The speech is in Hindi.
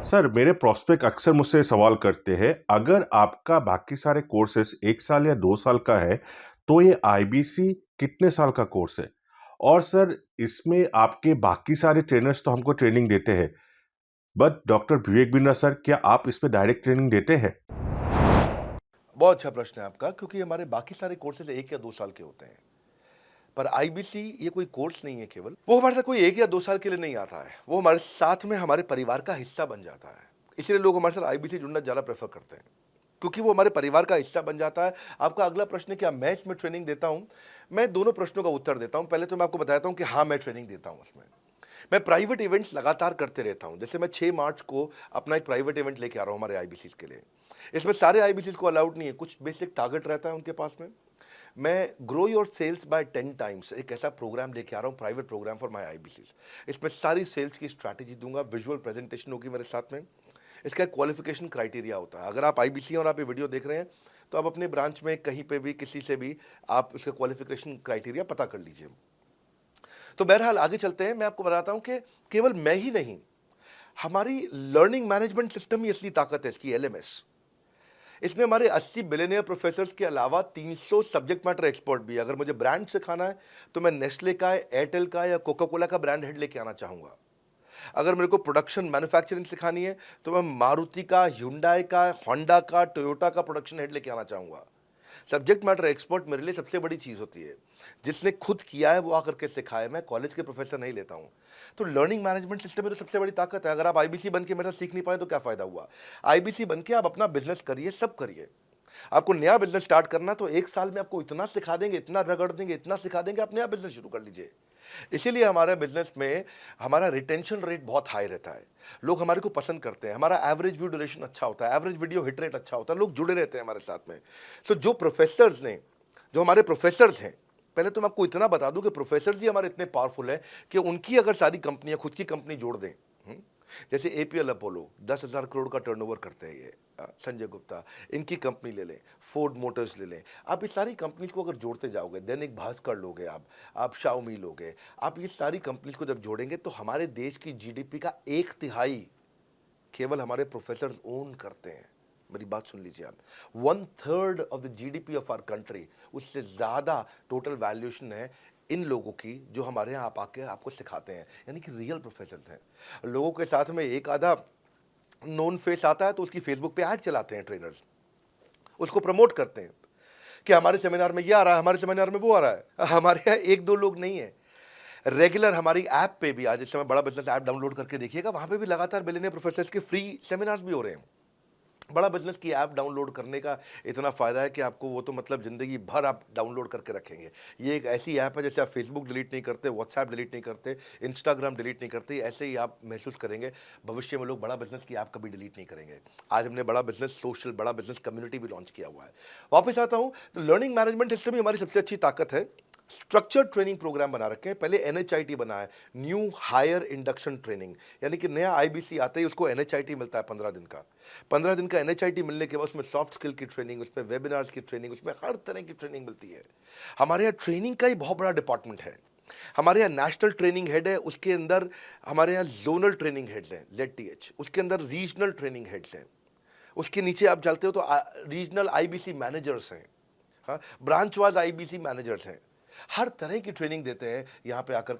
सर, मेरे प्रॉस्पेक्ट अक्सर मुझसे सवाल करते हैं, अगर आपका बाकी सारे कोर्सेज़ 1 साल या 2 साल का है, तो ये आईबीसी कितने साल का कोर्स है? और सर, इसमें आपके बाकी सारे ट्रेनर्स तो हमको ट्रेनिंग देते हैं, but doctor Vivek Bindra sir, क्या आप इसमें डायरेक्ट ट्रेनिंग देते हैं? बहुत अच्छा प्रश्न है आपका क्योंकि हमारे बाकी सारे कोर्सेज 1 या 2 साल के होते हैं। पर आईबीसी ये कोई कोर्स नहीं है केवल, वो हमारे साथ कोई 1 या 2 साल के लिए नहीं आता है, वो हमारे साथ में हमारे परिवार का हिस्सा बन जाता है। इसलिए लोग हमारे साथ आईबीसी जुड़ना ज़्यादा प्रेफ़र करते हैं, क्योंकि वो हमारे परिवार का हिस्सा बन जाता है। आपका अगला प्रश्न है क्या मैं इसमें ट्रेनिंग देता हूँ? मैं दोनों प्रश्नों का उत्तर देता हूँ। पहले तो मैं आपको बताता हूँ कि हाँ, मैं ट्रेनिंग देता हूँ उसमें। मैं प्राइवेट इवेंट्स लगातार करते रहता हूँ। जैसे मैं 6 मार्च को अपना एक प्राइवेट इवेंट लेके आ रहा हूँ हमारे आईबीसीज़ के लिए। इसमें सारे आईबीसीज़ को अलाउड नहीं है, कुछ बेसिक टारगेट रहता है उनके पास में। मैं grow your sales by 10 times एक ऐसा प्रोग्राम लेके आ रहा हूँ, private program for my IBCs. इसमें सारी सेल्स की स्ट्रैटेजी दूंगा, विजुअल प्रेजेंटेशन होगी मेरे साथ में। इसका एक क्वालिफिकेशन क्राइटेरिया होता है। अगर आप आईबीसी और आप ये वीडियो देख रहे हैं, तो आप अपने ब्रांच में कहीं पे भी किसी से भी आप इसका क्वालिफिकेशन क्राइटेरिया पता कर लीजिए। तो बहरहाल आगे चलते हैं। मैं आपको बताता हूं कि केवल मैं ही नहीं, हमारी लर्निंग मैनेजमेंट सिस्टम ही असली ताकत है इसकी, एलएमएस। इसमें हमारे 80 बिलियनियर प्रोफेसर्स के अलावा 300 सब्जेक्ट मैटर एक्सपर्ट भी है। अगर मुझे ब्रांड सिखाना है तो मैं नेस्ले का, एयरटेल का या कोका कोला का ब्रांड हेड लेके आना चाहूंगा। अगर मेरे को प्रोडक्शन मैन्युफैक्चरिंग सिखानी है तो मैं मारुति का, ह्युंडई का, होंडा का, टोयोटा का प्रोडक्शन हेड लेके आना चाहूंगा। सब्जेक्ट मैटर एक्सपर्ट मेरे लिए सबसे बड़ी चीज़ होती है। जिसने खुद किया है वो आकर के सिखाए। मैं कॉलेज के प्रोफेसर नहीं लेता हूँ। तो लर्निंग मैनेजमेंट सिस्टम में तो सबसे बड़ी ताकत है। अगर आप आईबीसी बन के मेरे साथ सीख नहीं पाए तो क्या फ़ायदा हुआ? आईबीसी बन के आप अपना बिजनेस करिए, सब करिए। आपको नया बिजनेस स्टार्ट करना तो 1 साल में आपको इतना सिखा देंगे, इतना रगड़ देंगे, इतना सिखा देंगे, आप नया बिजनेस शुरू कर लीजिए। इसीलिए हमारे बिजनेस में हमारा रिटेंशन रेट बहुत हाई रहता है। लोग हमारे को पसंद करते हैं। हमारा एवरेज व्यू ड्यूरेशन अच्छा होता है, एवरेज वीडियो हिट रेट अच्छा होता है, लोग जुड़े रहते हैं हमारे साथ में। सो जो प्रोफेसर्स ने, जो हमारे प्रोफेसर्स हैं, पहले तो मैं आपको इतना बता दूं कि प्रोफेसर्स ही हमारे इतने पावरफुल हैं कि उनकी अगर सारी कंपनियां खुद की कंपनी जोड़ दें, जैसे एपीएल अपोलो 10,000 करोड़ का टर्नओवर करते हैं ये, संजय गुप्ता, इनकी कंपनी ले लें, फोर्ड मोटर्स ले लें। आप इस सारी कंपनीज को अगर जोड़ते जाओगे, दैनिक भास्कर लोगे, आप शाओमी लोगे, आप ये सारी कंपनीज को जब जोड़ेंगे तो हमारे देश की जीडीपी का 1/3 केवल हमारे प्रोफेसर ओन करते हैं। मेरी बात सुन लीजिए आप, 1/3 of the GDP of our country, उससे ज़्यादा टोटल वैल्यूएशन है इन लोगों की जो हमारे यहाँ आप आके आपको सिखाते हैं, यानी कि रियल प्रोफेसर्स हैं। लोगों के साथ में एक आधा नोन फेस आता है तो उसकी फेसबुक पे ऐड चलाते हैं ट्रेनर्स, उसको प्रमोट करते हैं कि हमारे सेमिनार में ये आ रहा है, हमारे सेमिनार में वो आ रहा है। हमारे यहाँ 1-2 लोग नहीं है, रेगुलर हमारी ऐप पे भी, आज इस समय बड़ा बिजनेस ऐप डाउनलोड करके देखिएगा, वहां पे भी लगातार बिलियनियर प्रोफेसर्स के फ्री सेमिनार्स भी हो रहे हैं। बड़ा बिजनेस की ऐप डाउनलोड करने का इतना फ़ायदा है कि आपको वो तो मतलब ज़िंदगी भर आप डाउनलोड करके रखेंगे। ये एक ऐसी ऐप है जैसे आप फेसबुक डिलीट नहीं करते, व्हाट्सएप डिलीट नहीं करते, इंस्टाग्राम डिलीट नहीं करते, ऐसे ही आप महसूस करेंगे। भविष्य में लोग बड़ा बिजनेस की ऐप कभी डिलीट नहीं करेंगे। आज हमने बड़ा बिजनेस सोशल, बड़ा बिजनेस कम्युनिटी भी लॉन्च किया हुआ है। वापस आता हूँ, तो लर्निंग मैनेजमेंट सिस्टम ही हमारी सबसे अच्छी ताकत है। स्ट्रक्चर्ड ट्रेनिंग प्रोग्राम बना रखे हैं। पहले एनएचआईटी बना है, न्यू हायर इंडक्शन ट्रेनिंग, यानी कि नया आईबीसी आते ही उसको एनएचआईटी मिलता है 15 दिन का। 15 दिन का एनएचआईटी मिलने के बाद उसमें सॉफ्ट स्किल की ट्रेनिंग, उसमें वेबिनार्स की ट्रेनिंग, उसमें हर तरह की ट्रेनिंग मिलती है। हमारे यहाँ ट्रेनिंग का ही बहुत बड़ा डिपार्टमेंट है। हमारे यहाँ नेशनल ट्रेनिंग हेड है, उसके अंदर हमारे यहाँ जोनल ट्रेनिंग हेड्स हैं, ZTH, उसके अंदर रीजनल ट्रेनिंग हेड्स हैं, उसके नीचे आप चलते हो तो रीजनल आईबीसी मैनेजर्स हैं, हाँ, ब्रांच वाइज आईबीसी मैनेजर्स हैं। हर तरह की ट्रेनिंग देते हैं यहाँ पे आकर के।